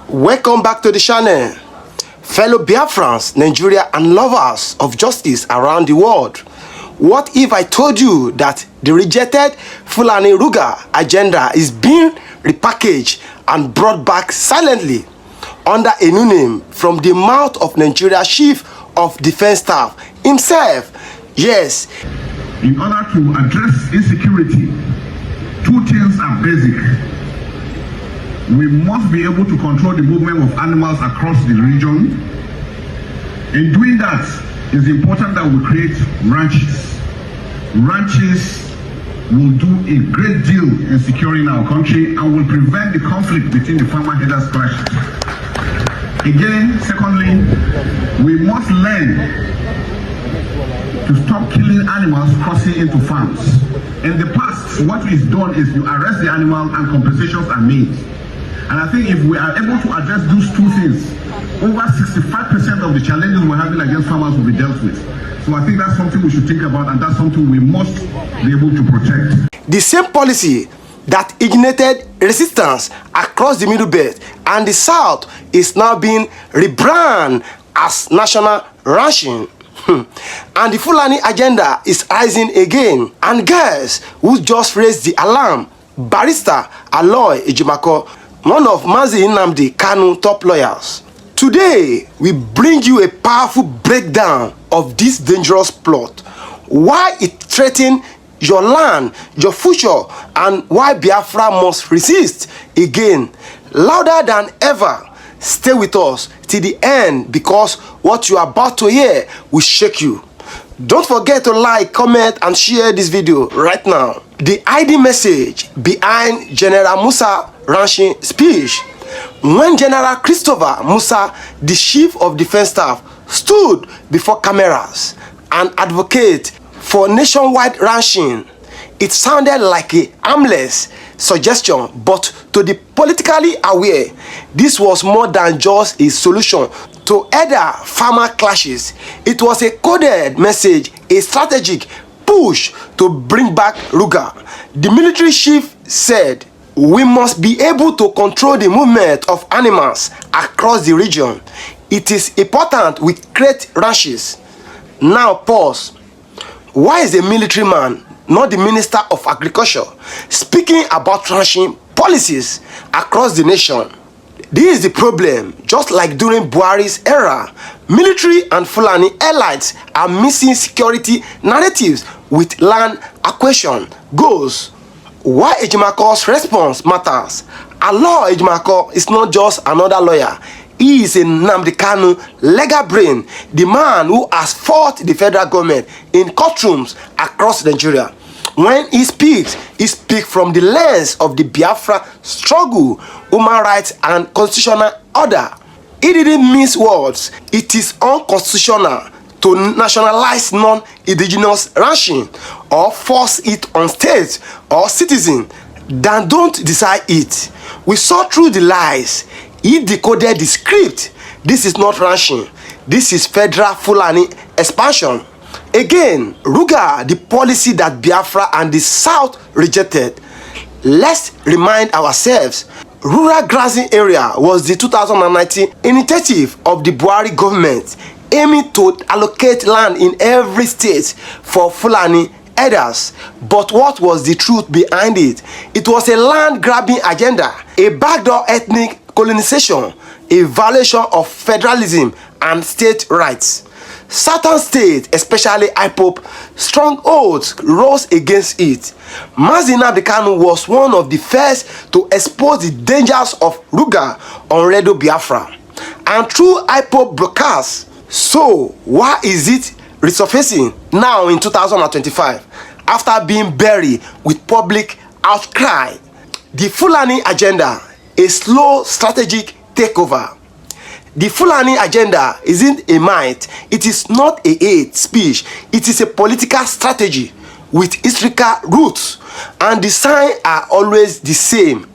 Welcome back to the channel, fellow Biafrans, Nigeria and lovers of justice around the world. What if I told you that the rejected Fulani Ruga agenda is being repackaged and brought back silently under a new name from the mouth of Nigeria's Chief of Defence Staff himself? Yes. In order to address insecurity, two things are basic. We must be able to control the movement of animals across the region. In doing that, it's important that we create ranches. Ranches will do a great deal in securing our country and will prevent the conflict between the farmer herders clashes. Again, secondly, we must learn to stop killing animals crossing into farms. In the past, what is done is you arrest the animal and compensations are made. And I think if we are able to address those two things, over 65% of the challenges we're having against farmers will be dealt with. So I think that's something we should think about, and that's something we must be able to protect. The same policy that ignited resistance across the Middle Belt and the South is now being rebranded as national ranching. And the Fulani agenda is rising again. And guess who just raised the alarm? Barrister Aloy Ejimakor, one of Nnamdi Kanu'S top lawyers. Today, we bring you a powerful breakdown of this dangerous plot, why it threatens your land, your future, and why Biafra must resist again, louder than ever. Stay with us till the end, because what you are about to hear will shake you. Don't forget to like, comment, and share this video right now. The ID message behind General Musa ranching speech. When General Christopher Musa, the Chief of Defence Staff, stood before cameras and advocated for nationwide ranching, it sounded like a harmless suggestion, but to the politically aware, this was more than just a solution to either farmer clashes. It was a coded message, a strategic push to bring back Ruga. The military chief said, "We must be able to control the movement of animals across the region. It is important we create ranches." Now pause. Why is a military man, not the Minister of Agriculture, speaking about ranching policies across the nation? This is the problem. Just like during Buhari's era, military and Fulani elites are missing security narratives with land acquisition goals. Why Ejimakor's response matters. Aloy Ejimakor is not just another lawyer. He is a Nnamdi Kanu'S legal brain, the man who has fought the federal government in courtrooms across Nigeria. When he speaks from the lens of the Biafra struggle, human rights, and constitutional order. He didn't mince words. It is unconstitutional to nationalize non-indigenous ranching or force it on states or citizens that don't decide it. We saw through the lies. He decoded the script. This is not ranching. This is federal Fulani expansion. Again, Ruga, the policy that Biafra and the South rejected. Let's remind ourselves, rural grazing area was the 2019 initiative of the Buhari government, aiming to allocate land in every state for Fulani herders. But what was the truth behind it? It was a land grabbing agenda, a backdoor ethnic colonization, a violation of federalism and state rights. Certain states, especially IPOP strongholds, rose against it. Nnamdi Kanu'S was one of the first to expose the dangers of Ruga on Radio Biafra and through IPOP broadcasts. So why is it resurfacing now in 2025 after being buried with public outcry? The Fulani agenda, a slow strategic takeover. The Fulani agenda isn't a might. It is not a hate speech. It is a political strategy with historical roots, and the signs are always the same.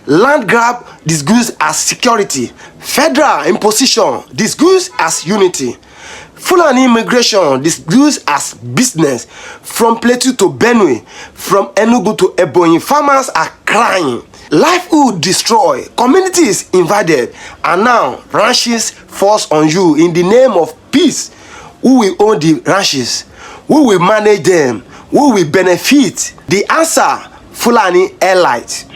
Land grab disguised as security. Federal imposition disguised as unity. Fulani immigration disguised as business. From Plateau to Benue, from Enugu to Ebonyi, farmers are crying. livelihood destroyed, communities invaded, and now ranches force on you in the name of peace. Who will own the ranches? Who will manage them? Who will benefit? The answer: Fulani elite.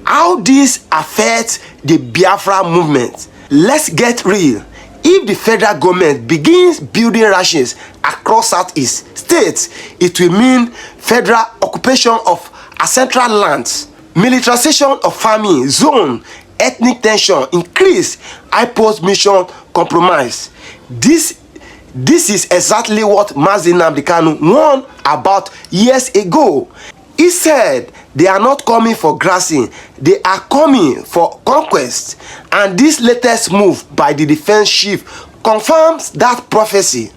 How this affects the Biafra movement? Let's get real. If the federal government begins building ranches across Southeast states, it will mean federal occupation of ancestral lands, militarization of farming zone, ethnic tension increase, IPOS mission compromise. This is exactly what Mazi Nnamdi Kanu warned about years ago. He said they are not coming for grazing, they are coming for conquest. And this latest move by the defense chief confirms that prophecy.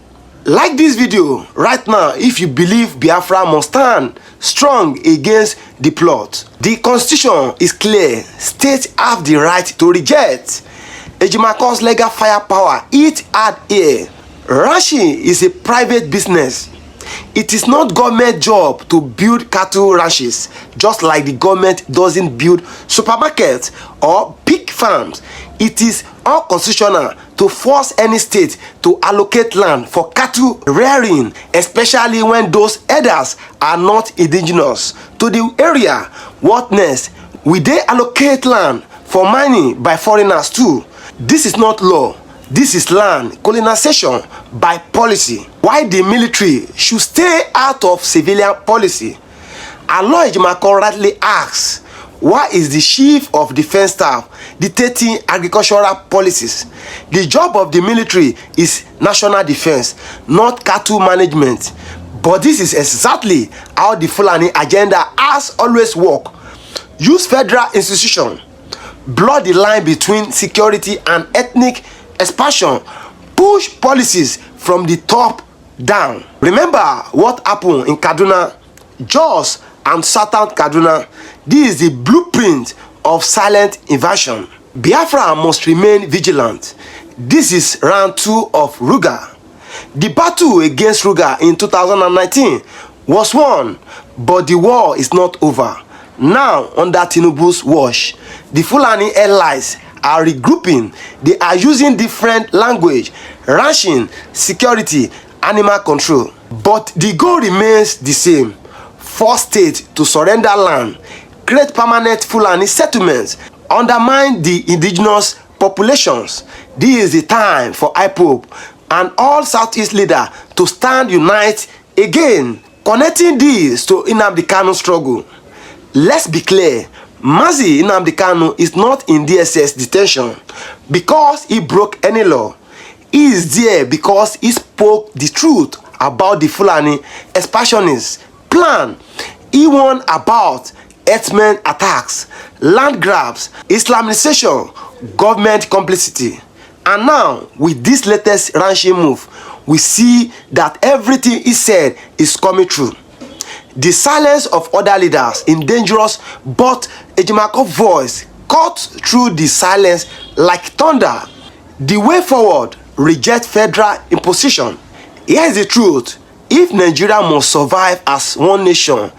Like this video right now if you believe Biafra must stand strong against the plot. The constitution is clear. States have the right to reject. Ejimakor's legal firepower it had here. Ranching is a private business. It is not government job to build cattle ranches, just like the government doesn't build supermarkets or pig farms. It is unconstitutional to force any state to allocate land for cattle rearing, especially when those herders are not indigenous to the area. What next? Will they allocate land for mining by foreigners too? This is not law. This is land colonization by policy. Why the military should stay out of civilian policy? Aloy Ejimakor rightly asks, why is the chief of defense staff dictating agricultural policies? The job of the military is national defense, not cattle management. But this is exactly how the Fulani agenda has always worked. Use federal institutions, blur the line between security and ethnic expansion, push policies from the top down. Remember what happened in Kaduna, Jos and Southern Kaduna. This is the blueprint of silent invasion. Biafra must remain vigilant. This is round 2 of Ruga. The battle against Ruga in 2019 was won, but the war is not over. Now, under Tinubu's watch, the Fulani allies are regrouping. They are using different language, ranching, security, animal control. But the goal remains the same: force states to surrender land, create permanent Fulani settlements, undermine the indigenous populations. This is the time for IPOB and all Southeast leaders to stand united again. Connecting this to Nnamdi Kanu's struggle. Let's be clear. Mazi Nnamdi Kanu is not in DSS detention because he broke any law. He is there because he spoke the truth about the Fulani expansionist plan. He warned about herdsmen attacks, land grabs, Islamization, government complicity. And now, with this latest ranching move, we see that everything he said is coming true. The silence of other leaders in dangerous, but Ejimakor's voice cut through the silence like thunder. The way forward: reject federal imposition. Here's the truth: if Nigeria must survive as one nation,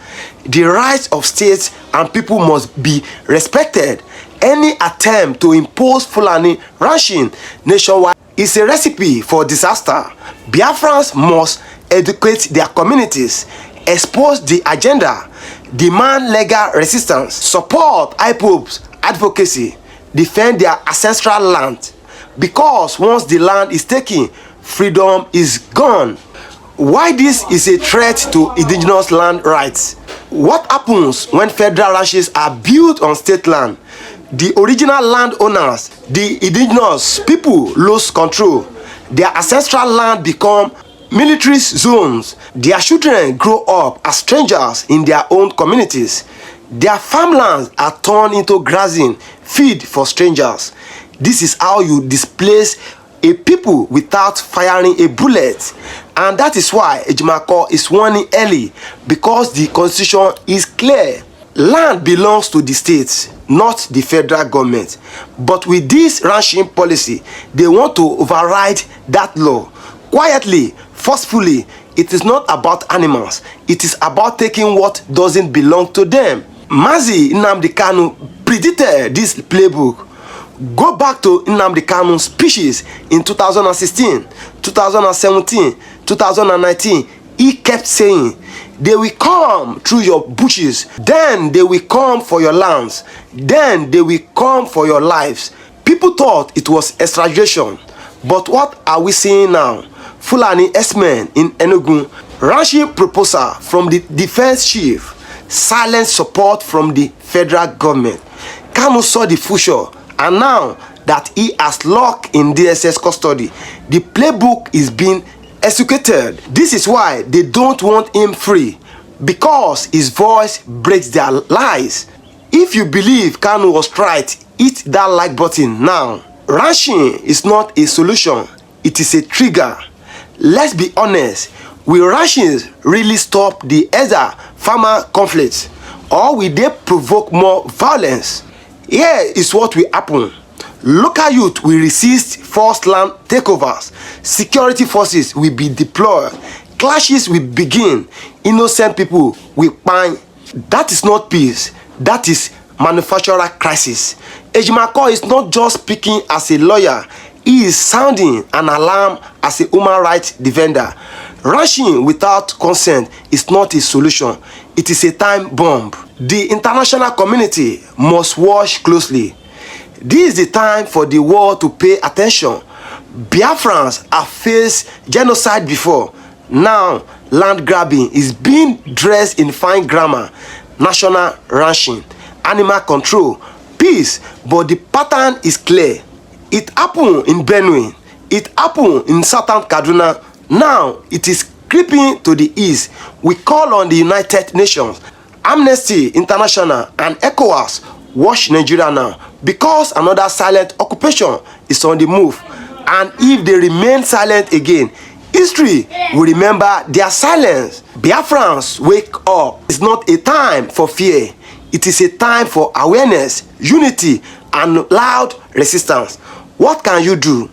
the rights of states and people must be respected. Any attempt to impose Fulani ranching nationwide is a recipe for disaster. Biafrans must educate their communities, expose the agenda, demand legal resistance, support IPOB's advocacy, defend their ancestral land. Because once the land is taken, freedom is gone. Why this is a threat to indigenous land rights? What happens when federal ranches are built on state land? The original landowners, the indigenous people, lose control. Their ancestral land become military zones. Their children grow up as strangers in their own communities. Their farmlands are turned into grazing field for strangers. This is how you displace a people without firing a bullet. And that is why Ejimakor is warning early, because the constitution is clear. Land belongs to the states, not the federal government. But with this ranching policy, they want to override that law. Quietly, forcefully. It is not about animals. It is about taking what doesn't belong to them. Mazi Nnamdi Kanu predicted this playbook. Go back to Nnamdi Kanu's speeches in 2016, 2017, 2019. He kept saying, they will come through your bushes, then they will come for your lands, then they will come for your lives. People thought it was exaggeration, but what are we seeing now? Fulani S-men in Enugu, ranching proposal from the Defence Chief, silent support from the federal government. Kanu saw the future, and now that he has locked in DSS custody, the playbook is being executed. This is why they don't want him free, because his voice breaks their lies. If you believe Kanu was right, hit that like button now. Ranching is not a solution, it is a trigger. Let's be honest, will ranching really stop the other farmer conflicts, or will they provoke more violence? Here is what will happen. Local youth will resist forced land takeovers. Security forces will be deployed. Clashes will begin. Innocent people will pine. That is not peace. That is manufacturer crisis. Ejimakor is not just speaking as a lawyer. He is sounding an alarm as a human rights defender. Ranching without consent is not a solution. It is a time bomb. The international community must watch closely. This is the time for the world to pay attention. Biafrans have faced genocide before. Now, land grabbing is being dressed in fine grammar. National ranching, animal control, peace, but the pattern is clear. It happened in Benue. It happened in southern Kaduna. Now, it is creeping to the east. We call on the United Nations, Amnesty International, and ECOWAS. Watch Nigeria now, because another silent occupation is on the move, and if they remain silent again, history will remember their silence. Biafrans, wake up. It's not a time for fear. It is a time for awareness, unity, and loud resistance. What can you do?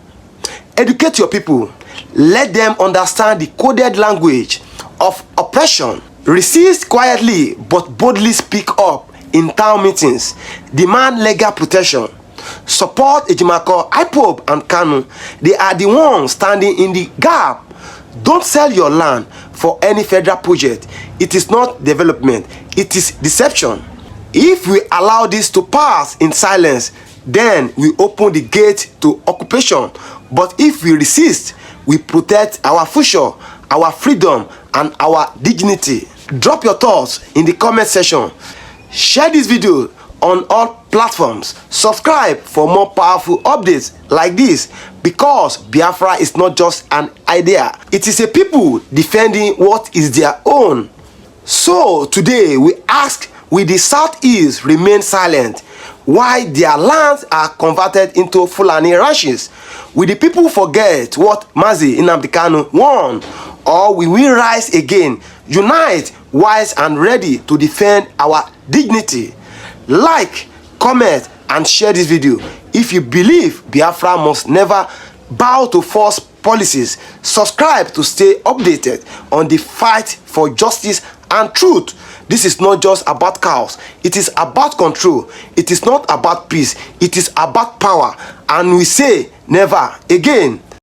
Educate your people. Let them understand the coded language of oppression. Resist quietly but boldly speak up in town meetings. Demand legal protection. Support Ejimakor, IPOB, and Kanu. They are the ones standing in the gap. Don't sell your land for any federal project. It is not development, it is deception. If we allow this to pass in silence, then we open the gate to occupation. But if we resist, we protect our future, our freedom, and our dignity. Drop your thoughts in the comment section. Share this video on all platforms. Subscribe for more powerful updates like this, because Biafra is not just an idea. It is a people defending what is their own. So today we ask, will the Southeast remain silent while their lands are converted into Fulani ranches? Will the people forget what Mazi Nnamdi Kanu won, or will we rise again, unite, wise, and ready to defend our dignity? Like, comment, and share this video if you believe Biafra must never bow to false policies. Subscribe to stay updated on the fight for justice and truth. This is not just about chaos, it is about control. It is not about peace, it is about power. And we say never again.